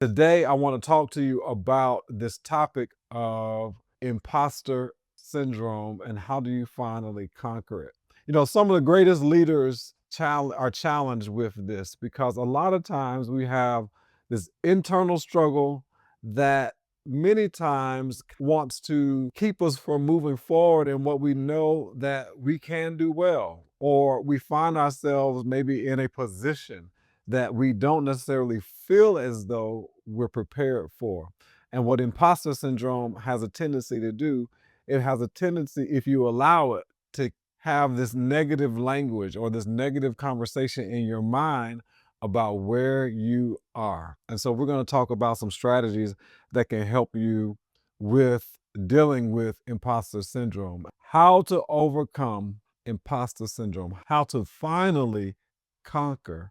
Today, I want to talk to you about this topic of imposter syndrome and how do you finally conquer it. Some of the greatest leaders are challenged with this because a lot of times we have this internal struggle that many times wants to keep us from moving forward in what we know that we can do well, or we find ourselves maybe in a position that we don't necessarily feel as though we're prepared for. And what imposter syndrome has a tendency to do, it has a tendency, if you allow it, to have this negative language or this negative conversation in your mind about where you are. And so we're going to talk about some strategies that can help you with dealing with imposter syndrome, how to overcome imposter syndrome, how to finally conquer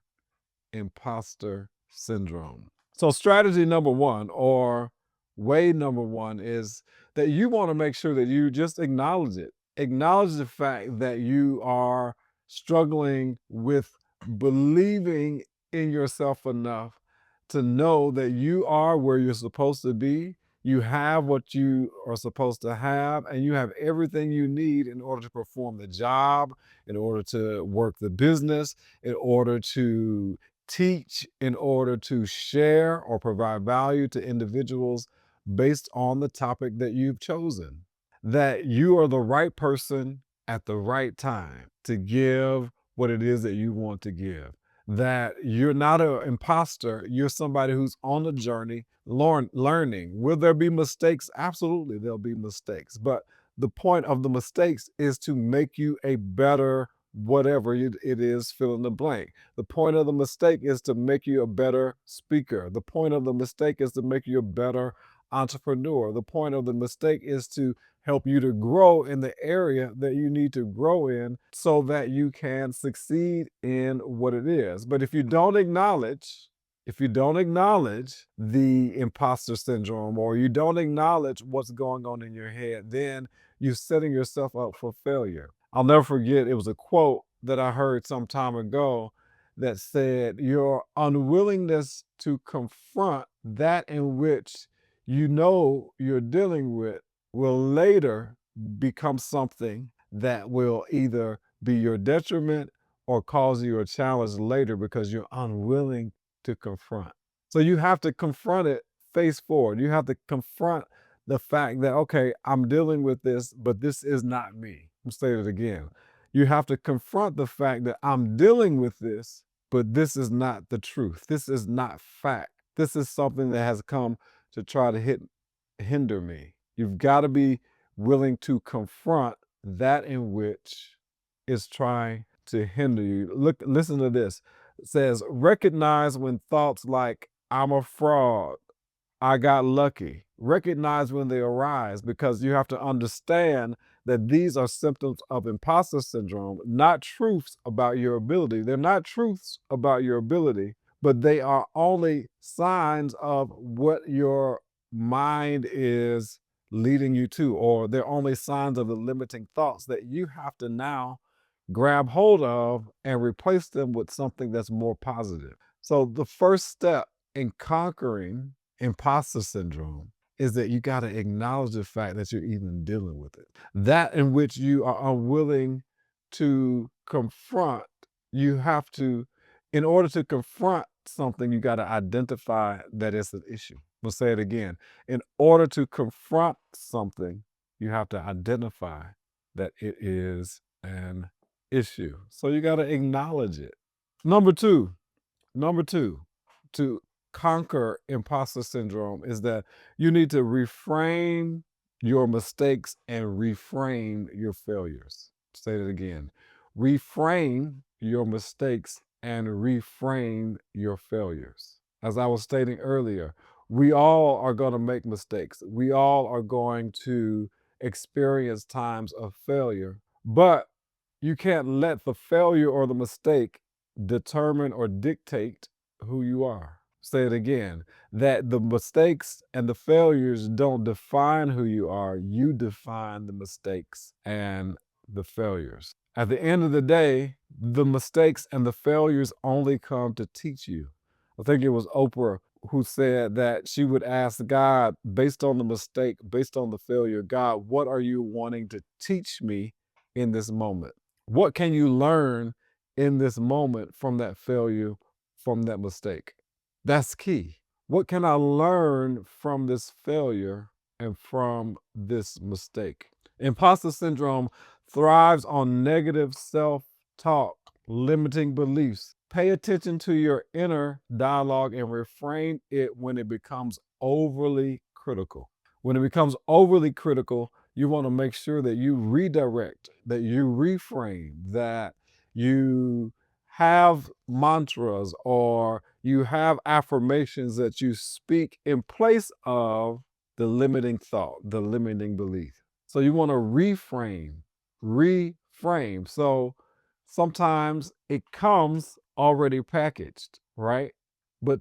imposter syndrome. So, strategy number one, or way number one, is that you want to make sure that you just acknowledge it. Acknowledge the fact that you are struggling with believing in yourself enough to know that you are where you're supposed to be. You have what you are supposed to have, and you have everything you need in order to perform the job, in order to work the business, in order to teach, in order to share or provide value to individuals based on the topic that you've chosen. That you are the right person at the right time to give what it is that you want to give. That you're not an imposter, you're somebody who's on a journey learning. Will there be mistakes? Absolutely, there'll be mistakes. But the point of the mistakes is to make you a better whatever it is, fill in the blank. The point of the mistake is to make you a better speaker. The point of the mistake is to make you a better entrepreneur. The point of the mistake is to help you to grow in the area that you need to grow in so that you can succeed in what it is. But if you don't acknowledge the imposter syndrome, or you don't acknowledge what's going on in your head, then you're setting yourself up for failure. I'll never forget, it was a quote that I heard some time ago that said, your unwillingness to confront that in which you know you're dealing with will later become something that will either be your detriment or cause you a challenge later because you're unwilling to confront. So you have to confront it face forward. You have to confront the fact that, okay, I'm dealing with this, but this is not me. I'm saying it again. You have to confront the fact that I'm dealing with this, but this is not the truth. This is not fact. This is something that has come to try to hinder me. You've got to be willing to confront that in which is trying to hinder you. Listen to this. It says, recognize when thoughts like, I'm a fraud, I got lucky. Recognize when they arise, because you have to understand that these are symptoms of imposter syndrome, not truths about your ability. They're not truths about your ability, but they are only signs of what your mind is leading you to, or they're only signs of the limiting thoughts that you have to now grab hold of and replace them with something that's more positive. So the first step in conquering imposter syndrome is that you got to acknowledge the fact that you're even dealing with it. That in which you are unwilling to confront, you have to, in order to confront something, you got to identify that it's an issue. We'll say it again. In order to confront something, you have to identify that it is an issue. So you got to acknowledge it. Number two, to conquer imposter syndrome is that you need to reframe your mistakes and reframe your failures. Say it again. Reframe your mistakes and reframe your failures. As I was stating earlier, we all are going to make mistakes. We all are going to experience times of failure, but you can't let the failure or the mistake determine or dictate who you are. Say it again, that the mistakes and the failures don't define who you are. You define the mistakes and the failures. At the end of the day, the mistakes and the failures only come to teach you. I think it was Oprah who said that she would ask God, based on the mistake, based on the failure, God, what are you wanting to teach me in this moment? What can you learn in this moment from that failure, from that mistake? That's key. What can I learn from this failure and from this mistake? Imposter syndrome thrives on negative self talk, limiting beliefs. Pay attention to your inner dialogue and reframe it when it becomes overly critical. When it becomes overly critical, you want to make sure that you redirect, that you reframe, that you have mantras or you have affirmations that you speak in place of the limiting thought, the limiting belief. So you want to reframe. So sometimes it comes already packaged, right? But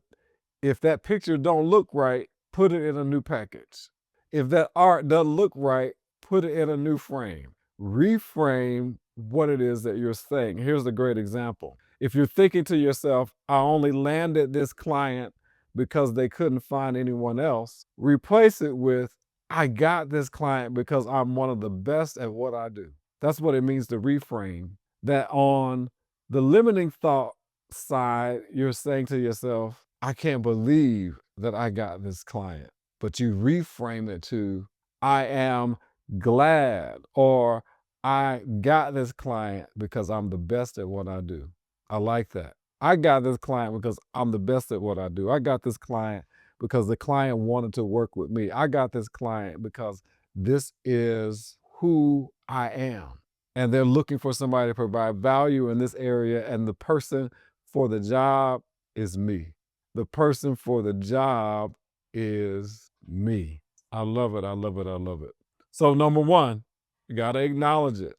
if that picture don't look right, put it in a new package. If that art doesn't look right, put it in a new frame. Reframe what it is that you're saying. Here's a great example. If you're thinking to yourself, I only landed this client because they couldn't find anyone else, replace it with, I got this client because I'm one of the best at what I do. That's what it means to reframe. That on the limiting thought side, you're saying to yourself, I can't believe that I got this client. But you reframe it to, I am glad, or I got this client because I'm the best at what I do. I like that. I got this client because I'm the best at what I do. I got this client because the client wanted to work with me. I got this client because this is who I am. And they're looking for somebody to provide value in this area. And the person for the job is me. The person for the job is me. I love it. I love it. I love it. So, number one, you got to acknowledge it.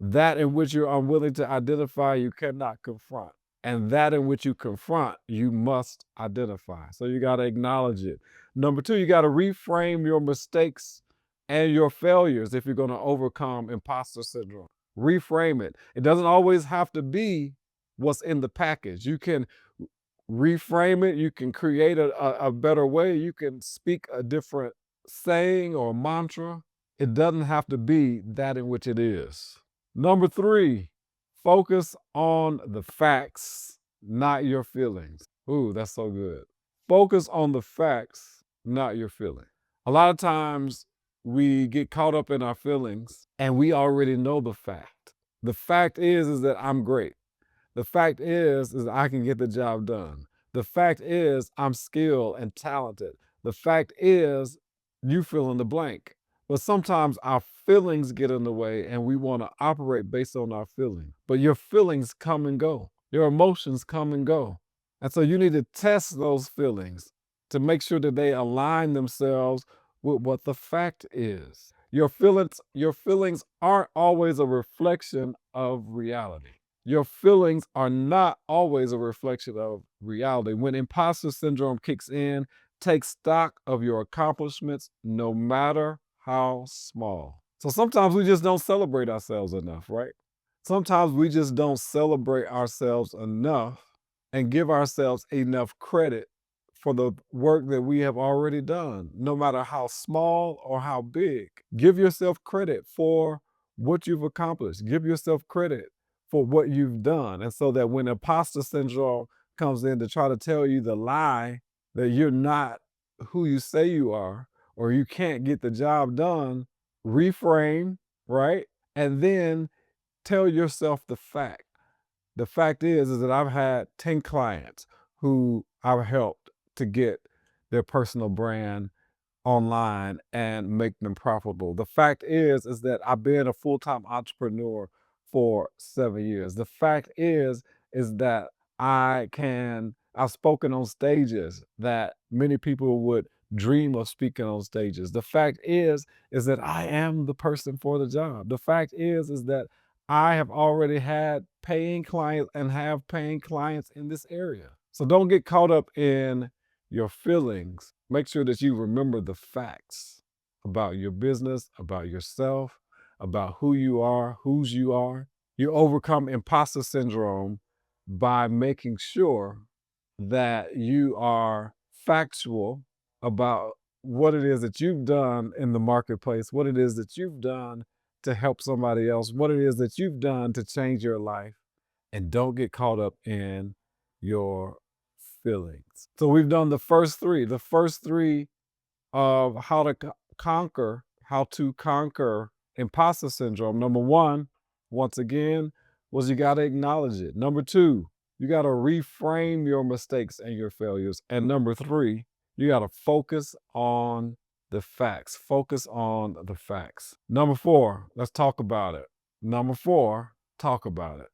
That in which you're unwilling to identify, you cannot confront. And that in which you confront, you must identify. So you got to acknowledge it. Number two, you got to reframe your mistakes and your failures if you're going to overcome imposter syndrome. Reframe it. It doesn't always have to be what's in the package. You can reframe it. You can create a better way. You can speak a different saying or mantra. It doesn't have to be that in which it is. Number three, focus on the facts, not your feelings. Ooh, that's so good. Focus on the facts, not your feelings. A lot of times we get caught up in our feelings and we already know the fact. The fact is that I'm great. The fact is I can get the job done. The fact is I'm skilled and talented. The fact is you fill in the blank. But sometimes our feelings get in the way and we want to operate based on our feelings. But your feelings come and go. Your emotions come and go. And so you need to test those feelings to make sure that they align themselves with what the fact is. Your feelings aren't always a reflection of reality. Your feelings are not always a reflection of reality. When imposter syndrome kicks in, take stock of your accomplishments, no matter how small. So sometimes we just don't celebrate ourselves enough, right? Sometimes we just don't celebrate ourselves enough and give ourselves enough credit for the work that we have already done, no matter how small or how big. Give yourself credit for what you've accomplished. Give yourself credit for what you've done. And so that when imposter syndrome comes in to try to tell you the lie that you're not who you say you are, or you can't get the job done, reframe, right? And then tell yourself the fact. The fact is that I've had 10 clients who I've helped to get their personal brand online and make them profitable. The fact is that I've been a full-time entrepreneur for 7 years. The fact is that I've spoken on stages that many people would dream of speaking on stages. The fact is that I am the person for the job. The fact is that I have already had paying clients and have paying clients in this area. So don't get caught up in your feelings. Make sure that you remember the facts about your business, about yourself, about who you are, whose you are. You overcome imposter syndrome by making sure that you are factual about what it is that you've done in the marketplace, what it is that you've done to help somebody else, what it is that you've done to change your life, and don't get caught up in your feelings. So we've done the first three of how to conquer imposter syndrome. Number one, once again, was you got to acknowledge it. Number two, you got to reframe your mistakes and your failures. And number three, you got to focus on the facts. Focus on the facts. Number four, let's talk about it. Number four, talk about it.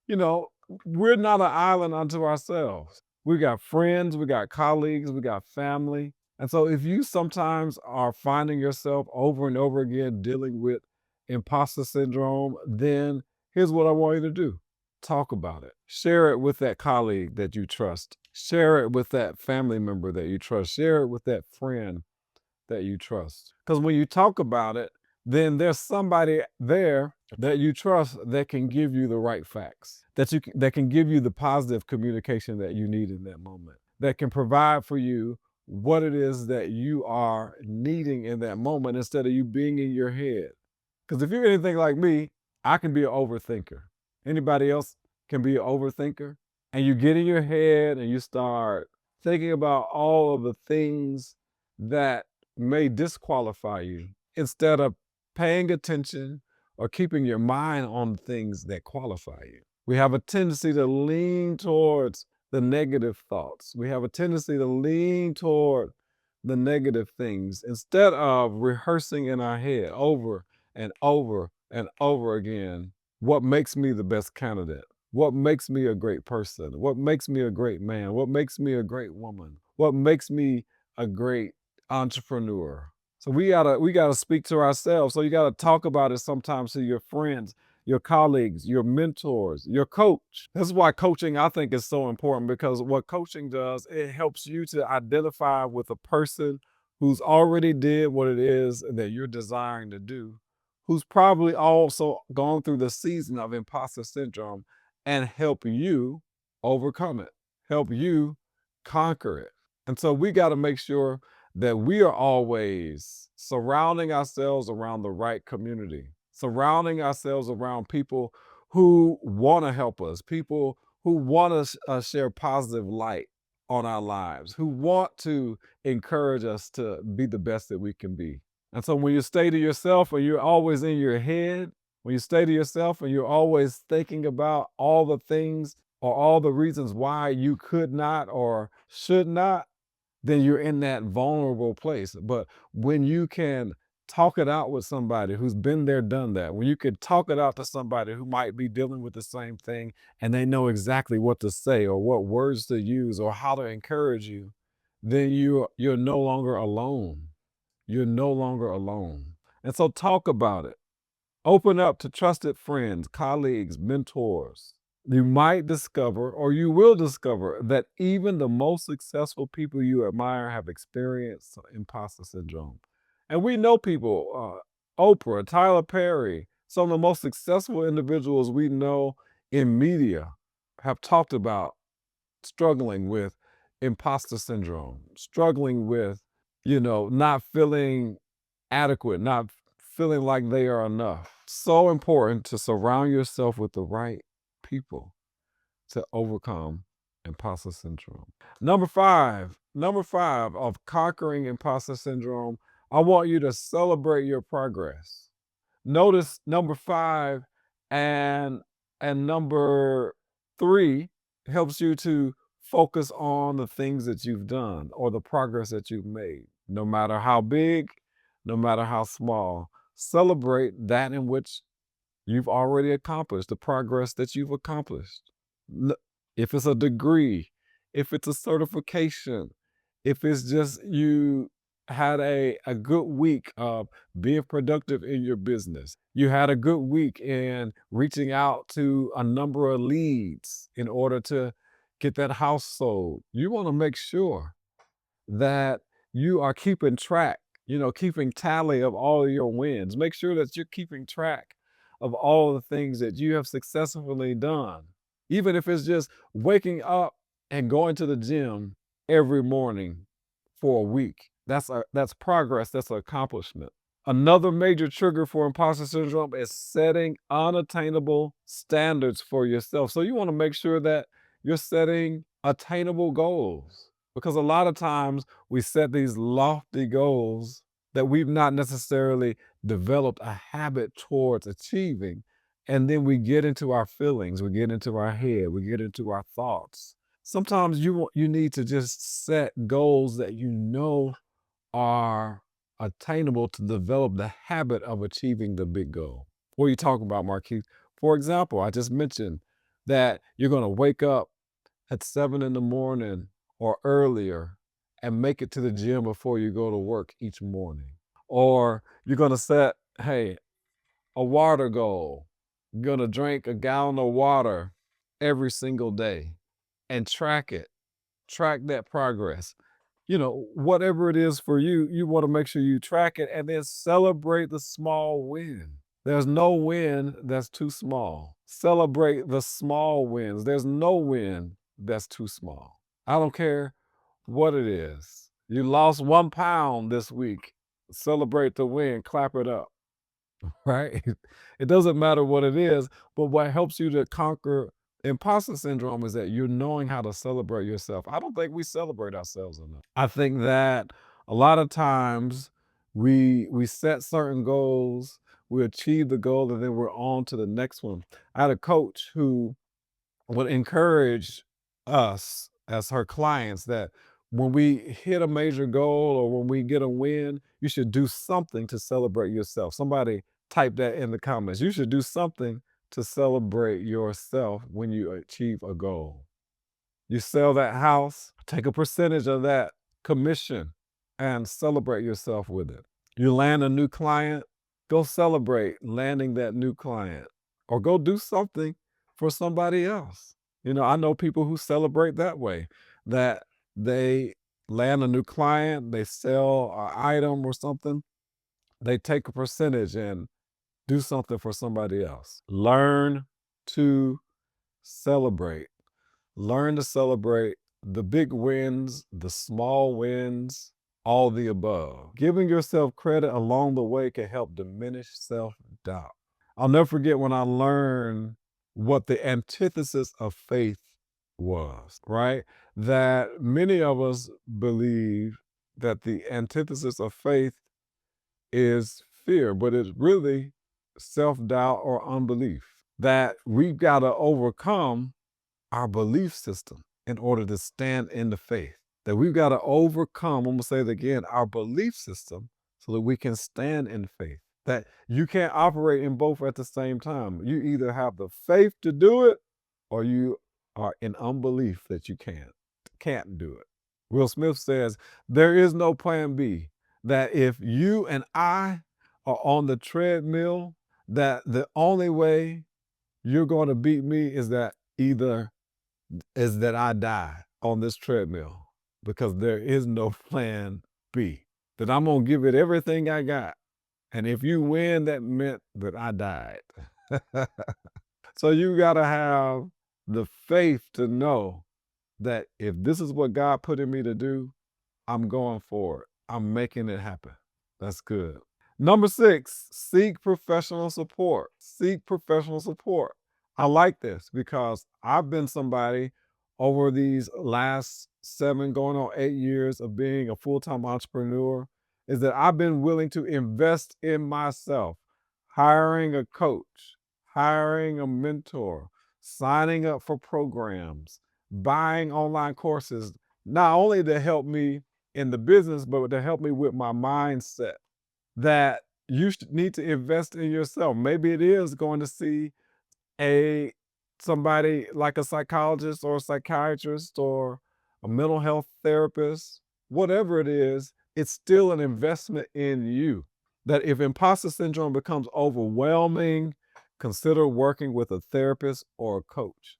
You know, we're not an island unto ourselves. We got friends, we got colleagues, we got family. And so if you sometimes are finding yourself over and over again dealing with imposter syndrome, then here's what I want you to do. Talk about it. Share it with that colleague that you trust. Share it with that family member that you trust. Share it with that friend that you trust. Because when you talk about it, then there's somebody there that you trust that can give you the right facts, that can give you the positive communication that you need in that moment, that can provide for you what it is that you are needing in that moment instead of you being in your head. Because if you're anything like me, I can be an overthinker. Anybody else can be an overthinker? And you get in your head and you start thinking about all of the things that may disqualify you instead of paying attention or keeping your mind on things that qualify you. We have a tendency to lean towards the negative thoughts. We have a tendency to lean toward the negative things instead of rehearsing in our head over and over and over again what makes me the best candidate, what makes me a great person, what makes me a great man, what makes me a great woman, what makes me a great entrepreneur. So we gotta speak to ourselves. So you gotta talk about it sometimes to your friends, your colleagues, your mentors, your coach. This is why coaching I think is so important, because what coaching does, it helps you to identify with a person who's already did what it is that you're desiring to do, who's probably also gone through the season of imposter syndrome, and help you overcome it, help you conquer it. And so we got to make sure that we are always surrounding ourselves around the right community, surrounding ourselves around people who want to help us, people who want to share positive light on our lives, who want to encourage us to be the best that we can be. And so when you stay to yourself or you're always in your head, when you stay to yourself and you're always thinking about all the things or all the reasons why you could not or should not, then you're in that vulnerable place. But when you can talk it out with somebody who's been there, done that, when you can talk it out to somebody who might be dealing with the same thing and they know exactly what to say or what words to use or how to encourage you, then you're no longer alone. You're no longer alone. And so talk about it. Open up to trusted friends, colleagues, mentors. You might discover, or you will discover, that even the most successful people you admire have experienced imposter syndrome. And we know people, Oprah, Tyler Perry, some of the most successful individuals we know in media have talked about struggling with imposter syndrome, struggling with, not feeling adequate, not feeling like they are enough. So important to surround yourself with the right people to overcome imposter syndrome. Number five of conquering imposter syndrome, I want you to celebrate your progress. Notice number five and number three helps you to focus on the things that you've done or the progress that you've made, no matter how big, no matter how small. Celebrate that in which you've already accomplished, the progress that you've accomplished. If it's a degree, if it's a certification, if it's just you had a good week of being productive in your business, you had a good week in reaching out to a number of leads in order to get that house sold. You want to make sure that you are keeping track, keeping tally of all of your wins. Make sure that you're keeping track of all the things that you have successfully done. Even if it's just waking up and going to the gym every morning, for a week. That's progress. That's an accomplishment. Another major trigger for imposter syndrome is setting unattainable standards for yourself. So you want to make sure that you're setting attainable goals, because a lot of times we set these lofty goals that we've not necessarily developed a habit towards achieving. And then we get into our feelings, we get into our head, we get into our thoughts. Sometimes you need to just set goals that you know are attainable to develop the habit of achieving the big goal. What are you talking about, Marquise? For example, I just mentioned that you're going to wake up at 7 in the morning or earlier and make it to the gym before you go to work each morning. Or you're going to set, hey, a water goal. You're going to drink a gallon of water every single day and track it, track that progress. Whatever it is for you, you want to make sure you track it and then celebrate the small win. There's no win that's too small. Celebrate the small wins. There's no win that's too small. I don't care what it is. You lost 1 pound this week. Celebrate the win, clap it up, right? It doesn't matter what it is, but what helps you to conquer imposter syndrome is that you're knowing how to celebrate yourself. I don't think we celebrate ourselves enough. I think that a lot of times we set certain goals, we achieve the goal, and then we're on to the next one. I had a coach who would encourage us as her clients that when we hit a major goal or when we get a win, you should do something to celebrate yourself. Somebody type that in the comments. You should do something to celebrate yourself when you achieve a goal. You sell that house, take a percentage of that commission and celebrate yourself with it. You land a new client, go celebrate landing that new client or go do something for somebody else. I know people who celebrate that way, that they land a new client, they sell an item or something, they take a percentage and do something for somebody else. Learn to celebrate. Learn to celebrate the big wins, the small wins, all the above. Giving yourself credit along the way can help diminish self-doubt. I'll never forget when I learned what the antithesis of faith was, right? That many of us believe that the antithesis of faith is fear, but it's really self-doubt or unbelief. That we've got to overcome our belief system in order to stand in the faith. That we've got to overcome, I'm going to say it again, our belief system so that we can stand in faith. That you can't operate in both at the same time. You either have the faith to do it or you are in unbelief that you can't do it. Will Smith says, there is no plan B. That if you and I are on the treadmill, that the only way you're going to beat me is that I die on this treadmill, because there is no plan B. That I'm going to give it everything I got. And if you win, that meant that I died. So you got to have the faith to know that if this is what God put in me to do, I'm going for it. I'm making it happen. That's good. Number 6, seek professional support. Seek professional support. I like this because I've been somebody over these last 7 going on 8 years of being a full-time entrepreneur, is that I've been willing to invest in myself, hiring a coach, hiring a mentor, signing up for programs, buying online courses, not only to help me in the business, but to help me with my mindset. That you need to invest in yourself. Maybe it is going to see a somebody like a psychologist or a psychiatrist or a mental health therapist. Whatever it is, it's still an investment in you. That if imposter syndrome becomes overwhelming, consider working with a therapist or a coach.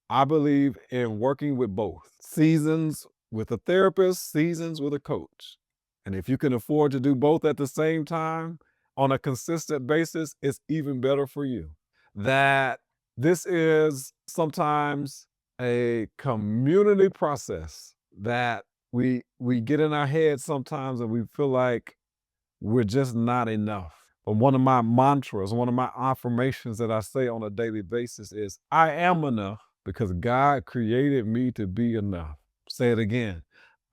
I believe in working with both. Seasons with a therapist, seasons with a coach. And if you can afford to do both at the same time on a consistent basis, it's even better for you. That this is sometimes a community process that we get in our heads sometimes and we feel like we're just not enough. But one of my mantras, one of my affirmations that I say on a daily basis is, I am enough because God created me to be enough. Say it again.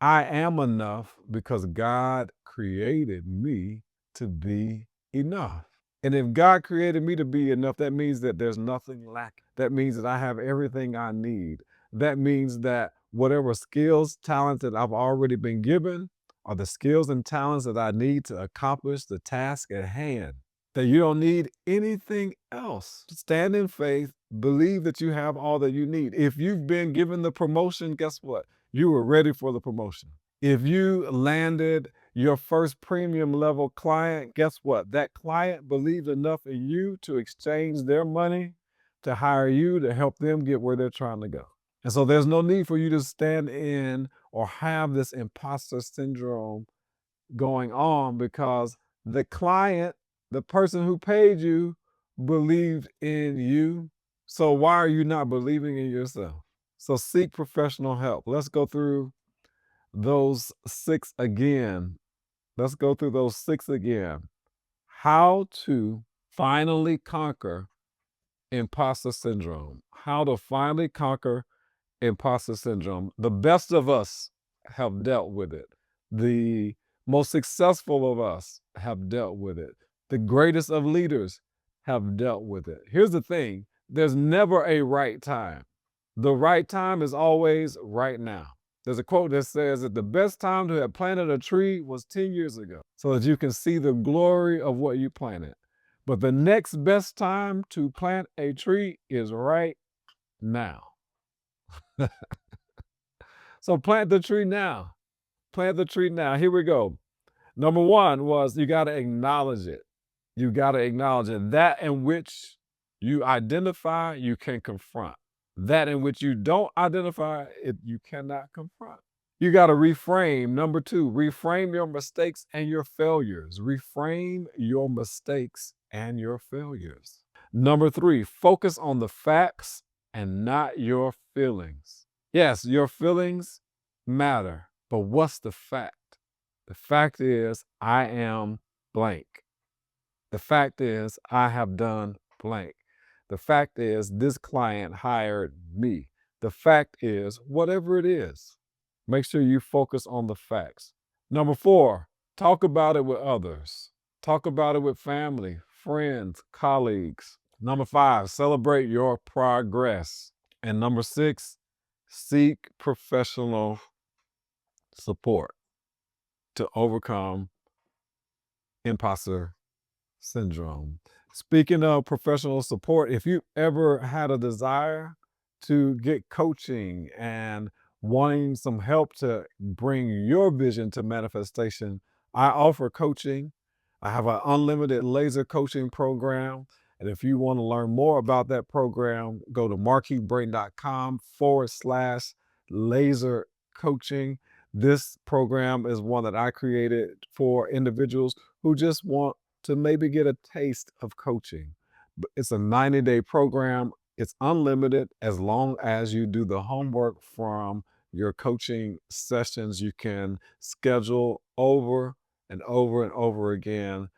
I am enough because God created me to be enough. And if God created me to be enough, that means that there's nothing lacking. That means that I have everything I need. That means that whatever skills, talents that I've already been given are the skills and talents that I need to accomplish the task at hand. That you don't need anything else. Stand in faith, believe that you have all that you need. If you've been given the promotion, guess what? You were ready for the promotion. If you landed your first premium level client, guess what? That client believed enough in you to exchange their money to hire you to help them get where they're trying to go. And so there's no need for you to stand in or have this imposter syndrome going on because the client, the person who paid you, believed in you. So why are you not believing in yourself? So seek professional help. Let's go through those 6 again. Let's go through those 6 again. How to finally conquer imposter syndrome. How to finally conquer imposter syndrome. The best of us have dealt with it. The most successful of us have dealt with it. The greatest of leaders have dealt with it. Here's the thing, there's never a right time. The right time is always right now. There's a quote that says that the best time to have planted a tree was 10 years ago, so that you can see the glory of what you planted. But the next best time to plant a tree is right now. So plant the tree now. Plant the tree now. Here we go. Number 1 was you got to acknowledge it. You got to acknowledge it. That in which you identify, you can confront. That in which you don't identify, you cannot confront. You got to reframe. Number 2, reframe your mistakes and your failures. Reframe your mistakes and your failures. Number 3, focus on the facts and not your feelings. Yes, your feelings matter, but what's the fact? The fact is, I am blank. The fact is, I have done blank. The fact is, this client hired me. The fact is, whatever it is, make sure you focus on the facts. Number 4, talk about it with others. Talk about it with family, friends, colleagues. Number 5, celebrate your progress. And number 6, seek professional support to overcome imposter syndrome. Speaking of professional support, if you ever had a desire to get coaching and wanting some help to bring your vision to manifestation, I offer coaching. I have an unlimited laser coaching program. And if you want to learn more about that program, go to markeithbrain.com/laser coaching. This program is one that I created for individuals who just want to maybe get a taste of coaching. It's a 90-day program. It's unlimited as long as you do the homework from your coaching sessions. You can schedule over and over and over again.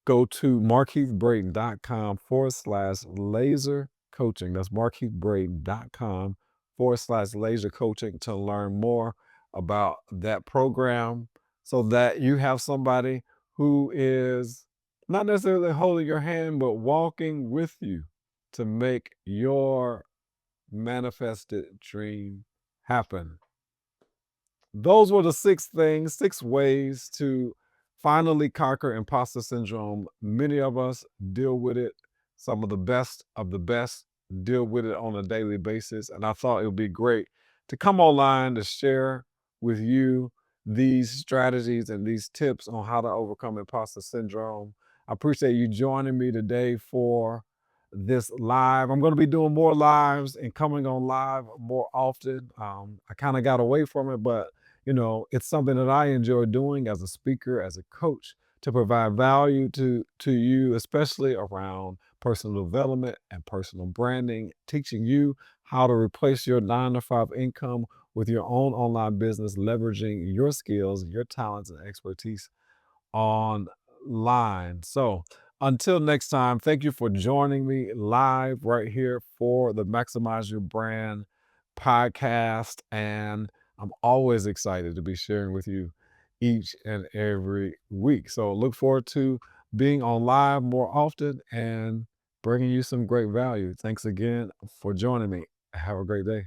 Go to markeithbrain.com/laser coaching. That's markeithbrain.com/laser coaching to learn more about that program so that you have somebody who is not necessarily holding your hand, but walking with you to make your manifested dream happen. Those were the 6 things, 6 ways to finally conquer imposter syndrome. Many of us deal with it. Some of the best deal with it on a daily basis. And I thought it would be great to come online to share with you these strategies and these tips on how to overcome imposter syndrome. I appreciate you joining me today for this live. I'm going to be doing more lives and coming on live more often. I kind of got away from it, but it's something that I enjoy doing as a speaker, as a coach, to provide value to you, especially around personal development and personal branding, teaching you how to replace your 9-to-5 income with your own online business, leveraging your skills, your talents, and expertise online. So until next time, thank you for joining me live right here for the Maximize Your Brand podcast. And I'm always excited to be sharing with you each and every week. So look forward to being on live more often and bringing you some great value. Thanks again for joining me. Have a great day.